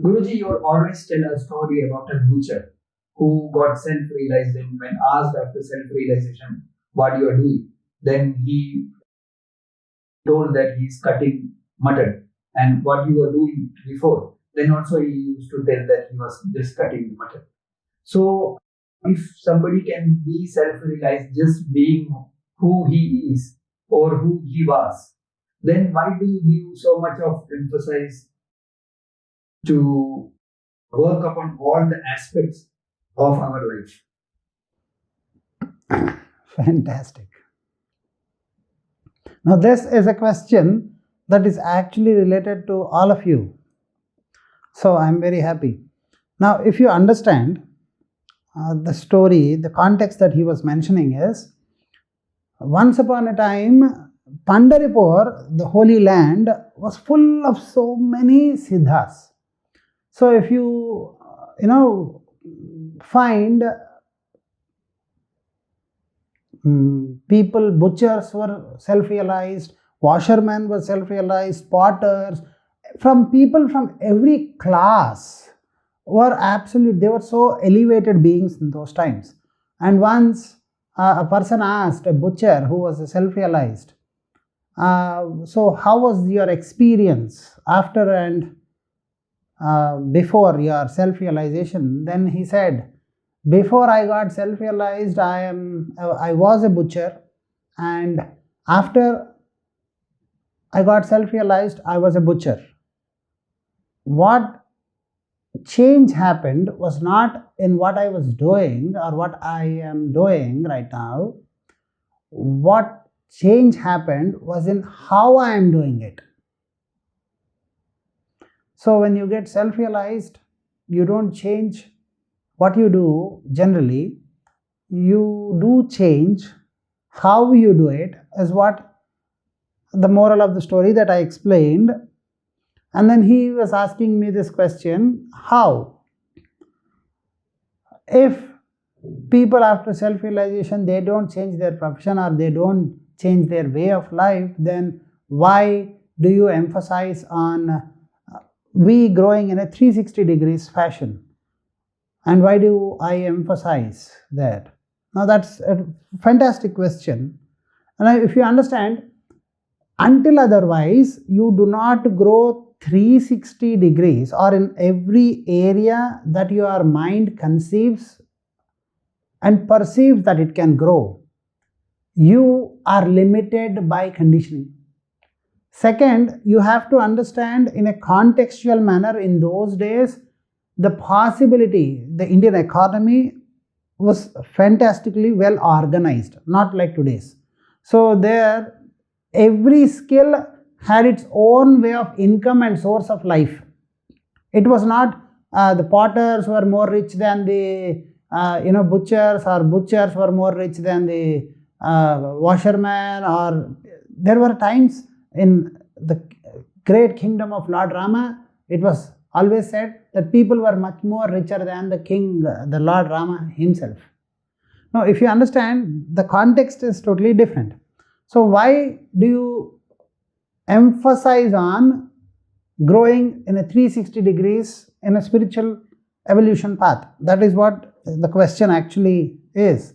Guruji, you always tell a story about a butcher who got self-realized, and when asked after self-realization what you are doing, then he told that he's cutting mutton, and what you were doing before. Then also he used to tell that he was just cutting the mutton. So if somebody can be self-realized just being who he is or who he was, then why do you give so much of emphasis to work upon all the aspects of our life? Fantastic. Now, this is a question that is actually related to all of you. So, I'm very happy. Now, if you understand the story, the context that he was mentioning is once upon a time, Pandaripur, the holy land, was full of so many siddhas. So, if you find people, butchers were self-realized, washermen were self-realized, potters, from people from every class were absolute, they were so elevated beings in those times. And once a person asked a butcher who was self-realized, so how was your experience after and before your self-realization? Then he said, before I got self-realized, I was a butcher, and after I got self-realized, I was a butcher. What change happened was not in what I was doing or what I am doing right now. What change happened was in how I am doing it. So when you get self-realized, you don't change what you do generally. You do change how you do it, is what the moral of the story that I explained. And then he was asking me this question, how? If people after self-realization, they don't change their profession or they don't change their way of life, then why do you emphasize on we growing in a 360 degrees fashion? And why do I emphasize that? Now that's a fantastic question. And if you understand, until otherwise, you do not grow 360 degrees or in every area that your mind conceives and perceives that it can grow, you are limited by conditioning. Second, you have to understand in a contextual manner, in those days, the possibility, the Indian economy was fantastically well organized, not like today's. So there, every skill had its own way of income and source of life. It was not the potters were more rich than the butchers, or butchers were more rich than the washerman, or there were times in the great kingdom of Lord Rama, it was always said that people were much more richer than the king, the Lord Rama himself. Now, if you understand, the context is totally different. So why do you emphasize on growing in a 360 degrees in a spiritual evolution path? That is what the question actually is.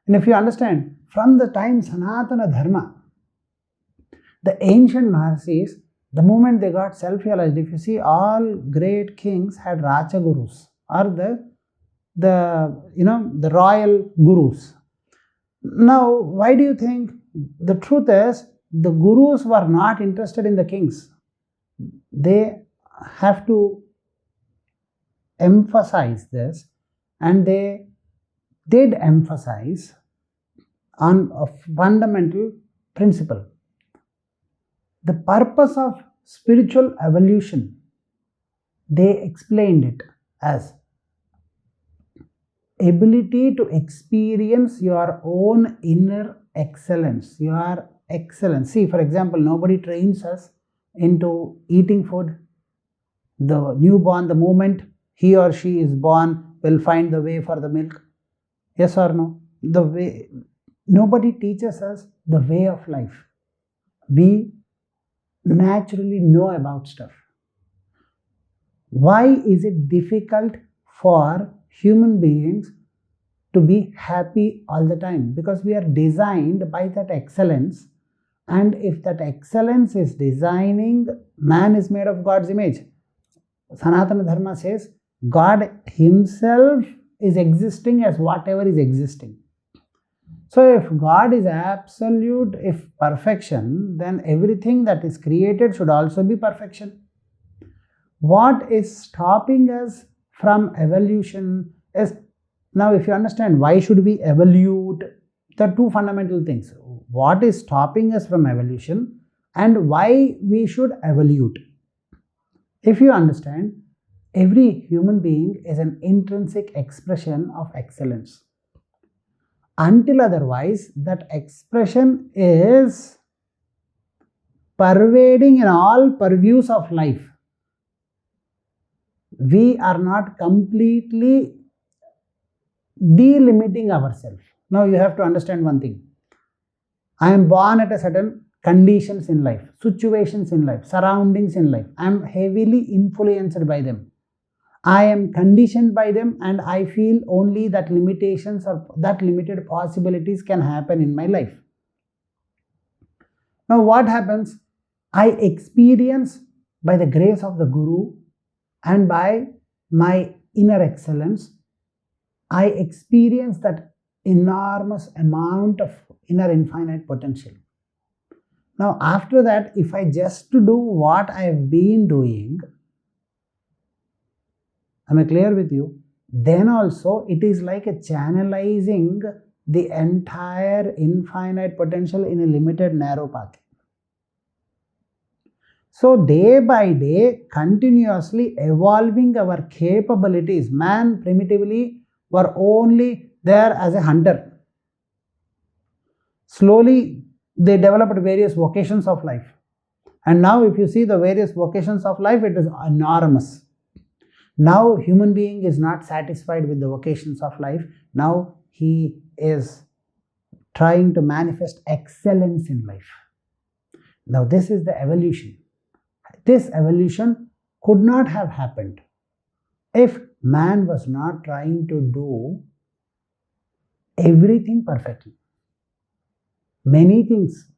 And if you understand, from the time Sanatana Dharma, the ancient Maharshis, the moment they got self-realized, if you see, all great kings had Raja Gurus, or the royal gurus. Now, why do you think? The truth is, the gurus were not interested in the kings. They have to emphasize this, and they did emphasize on a fundamental principle. The purpose of spiritual evolution, they explained it as ability to experience your own inner excellence, your excellence. See, for example, nobody trains us into eating food. The newborn, the moment he or she is born, will find the way for the milk. Yes or no? The way, nobody teaches us the way of life. We naturally know about stuff. Why is it difficult for human beings to be happy all the time? Because we are designed by that excellence, and if that excellence is designing, man is made of God's image. Sanatana Dharma says God himself is existing as whatever is existing. So if God is absolute, if perfection, then everything that is created should also be perfection. What is stopping us from evolution is, now if you understand why should we evolve, there are two fundamental things. What is stopping us from evolution and why we should evolve. If you understand, every human being is an intrinsic expression of excellence. Until otherwise, that expression is pervading in all purviews of life, we are not completely delimiting ourselves. Now you have to understand one thing. I am born at a certain conditions in life, situations in life, surroundings in life. I am heavily influenced by them. I am conditioned by them, and I feel only that limitations or that limited possibilities can happen in my life. Now what happens? I experience, by the grace of the Guru and by my inner excellence, I experience that enormous amount of inner infinite potential. Now after that, if I just do what I have been doing, am I clear with you? Then also it is like a channelizing the entire infinite potential in a limited narrow path. So day by day, continuously evolving our capabilities. Man primitively were only there as a hunter. Slowly they developed various vocations of life. And now if you see the various vocations of life, it is enormous. Now human being is not satisfied with the vocations of life. Now he is trying to manifest excellence in life. Now this is the evolution. This evolution could not have happened if man was not trying to do everything perfectly. Many things.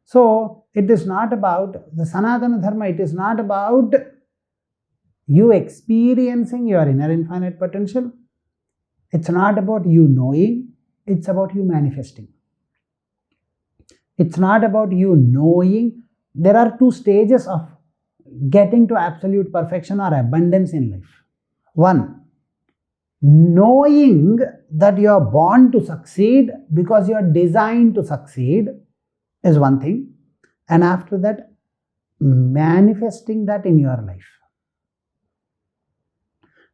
So it is not about the Sanatana Dharma, it is not about you experiencing your inner infinite potential. It's not about you knowing, it's about you manifesting. It's not about you knowing. There are two stages of getting to absolute perfection or abundance in life. One, knowing that you are born to succeed because you are designed to succeed is one thing, and after that, manifesting that in your life.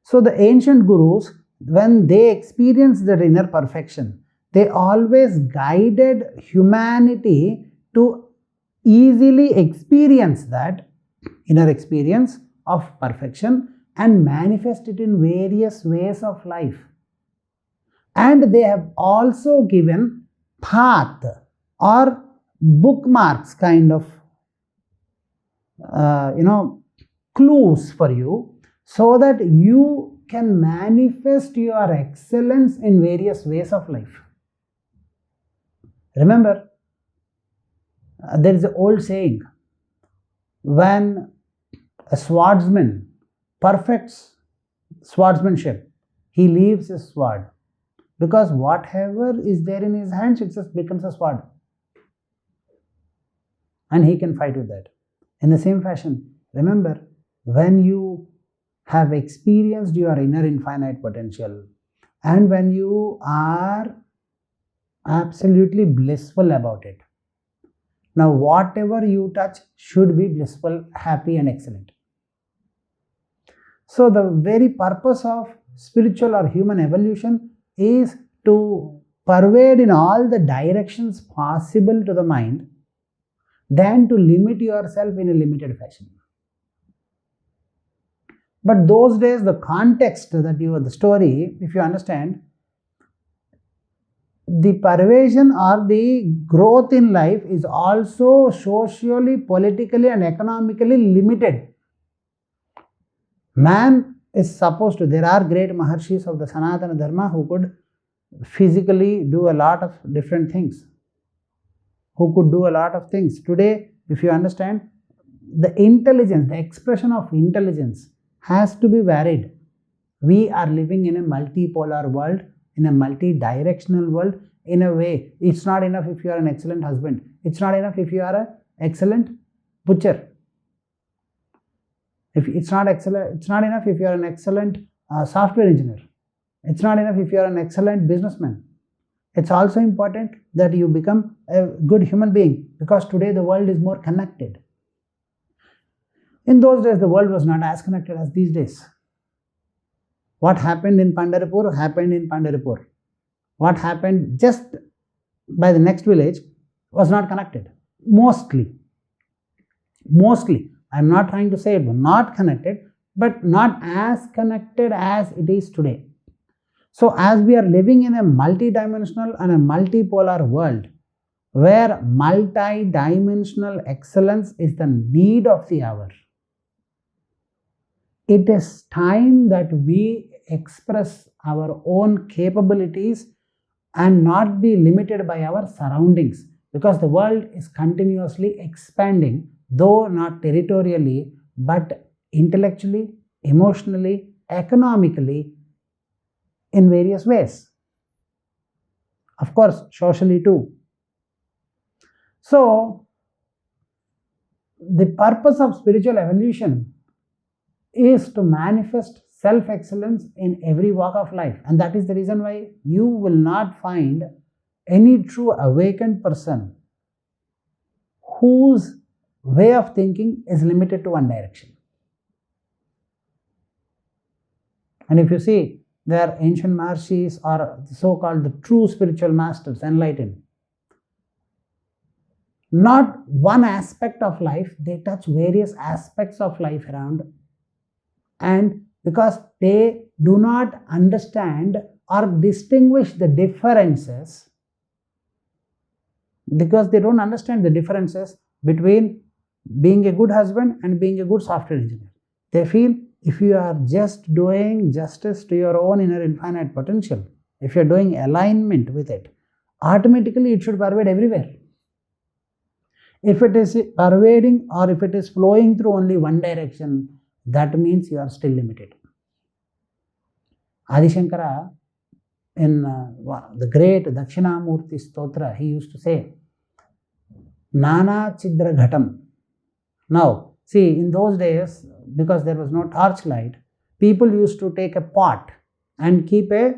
So the ancient gurus, when they experienced their inner perfection, they always guided humanity to easily experience that inner experience of perfection and manifest it in various ways of life. And they have also given path or bookmarks, kind of clues for you, so that you can manifest your excellence in various ways of life. Remember, there is an old saying, when a swordsman perfects swordsmanship, he leaves his sword, because whatever is there in his hands, it just becomes a sword, and he can fight with that. In the same fashion, remember, when you have experienced your inner infinite potential, and when you are absolutely blissful about it, now whatever you touch should be blissful, happy and excellent. So the very purpose of spiritual or human evolution is to pervade in all the directions possible to the mind, than to limit yourself in a limited fashion. But those days, the context that the story, if you understand, the pervasion or the growth in life is also socially, politically and economically limited. Man is supposed to, there are great Maharshis of the Sanatana Dharma who could physically do a lot of different things, who could do a lot of things. Today, if you understand, the intelligence, the expression of intelligence has to be varied. We are living in a multipolar world, in a multi-directional world. In a way, it's not enough if you are an excellent husband. It's not enough if you are an excellent butcher. It's not enough if you are an excellent software engineer. It's not enough if you are an excellent businessman. It's also important that you become a good human being, because today the world is more connected. In those days, the world was not as connected as these days. What happened in Pandharpur happened in Pandharpur. What happened just by the next village was not connected. Mostly. I'm not trying to say it was not connected, but not as connected as it is today. So as we are living in a multidimensional and a multipolar world, where multidimensional excellence is the need of the hour, it is time that we express our own capabilities and not be limited by our surroundings, because the world is continuously expanding, though not territorially, but intellectually, emotionally, economically, in various ways. Of course, socially too. So, the purpose of spiritual evolution is to manifest self-excellence in every walk of life. And that is the reason why you will not find any true awakened person whose way of thinking is limited to one direction. And if you see, there are ancient Maharshis or so-called the true spiritual masters, enlightened. Not one aspect of life, they touch various aspects of life around. And because they do not understand or distinguish the differences, because they don't understand the differences between being a good husband and being a good software engineer. They feel if you are just doing justice to your own inner infinite potential, if you are doing alignment with it, automatically it should pervade everywhere. If it is pervading or if it is flowing through only one direction, that means you are still limited. Adi Shankara, in the great Dakshinamurti Stotra, he used to say, Nana Chidra Ghatam. Now, see, in those days, because there was no torchlight, people used to take a pot and keep a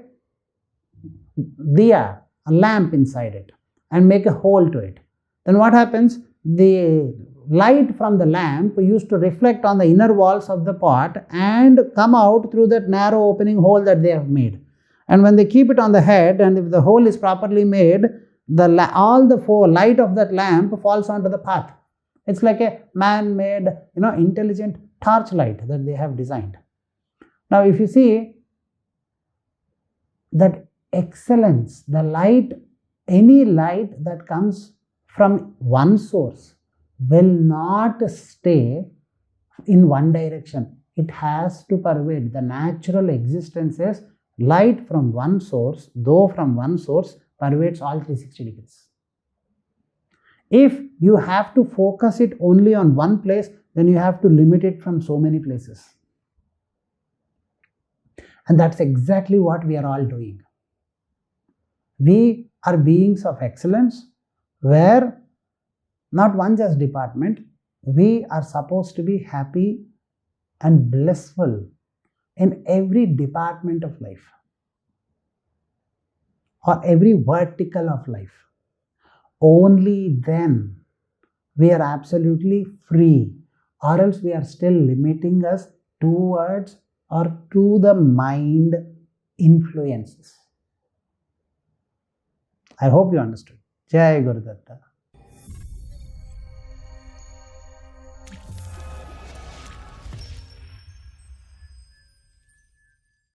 diya, a lamp inside it, and make a hole to it. Then what happens? The light from the lamp used to reflect on the inner walls of the pot and come out through that narrow opening hole that they have made. And when they keep it on the head, and if the hole is properly made, all the light of that lamp falls onto the path. It's like a man-made, intelligent torchlight that they have designed. Now, if you see that excellence, the light, any light that comes from one source will not stay in one direction. It has to pervade. The natural existence is light from one source, though from one source, pervades all 360 degrees. If you have to focus it only on one place, then you have to limit it from so many places. And that's exactly what we are all doing. We are beings of excellence, where not one just department, we are supposed to be happy and blissful in every department of life, or every vertical of life. Only then we are absolutely free, or else we are still limiting us towards or to the mind influences. I hope you understood. Jai Gurudatta.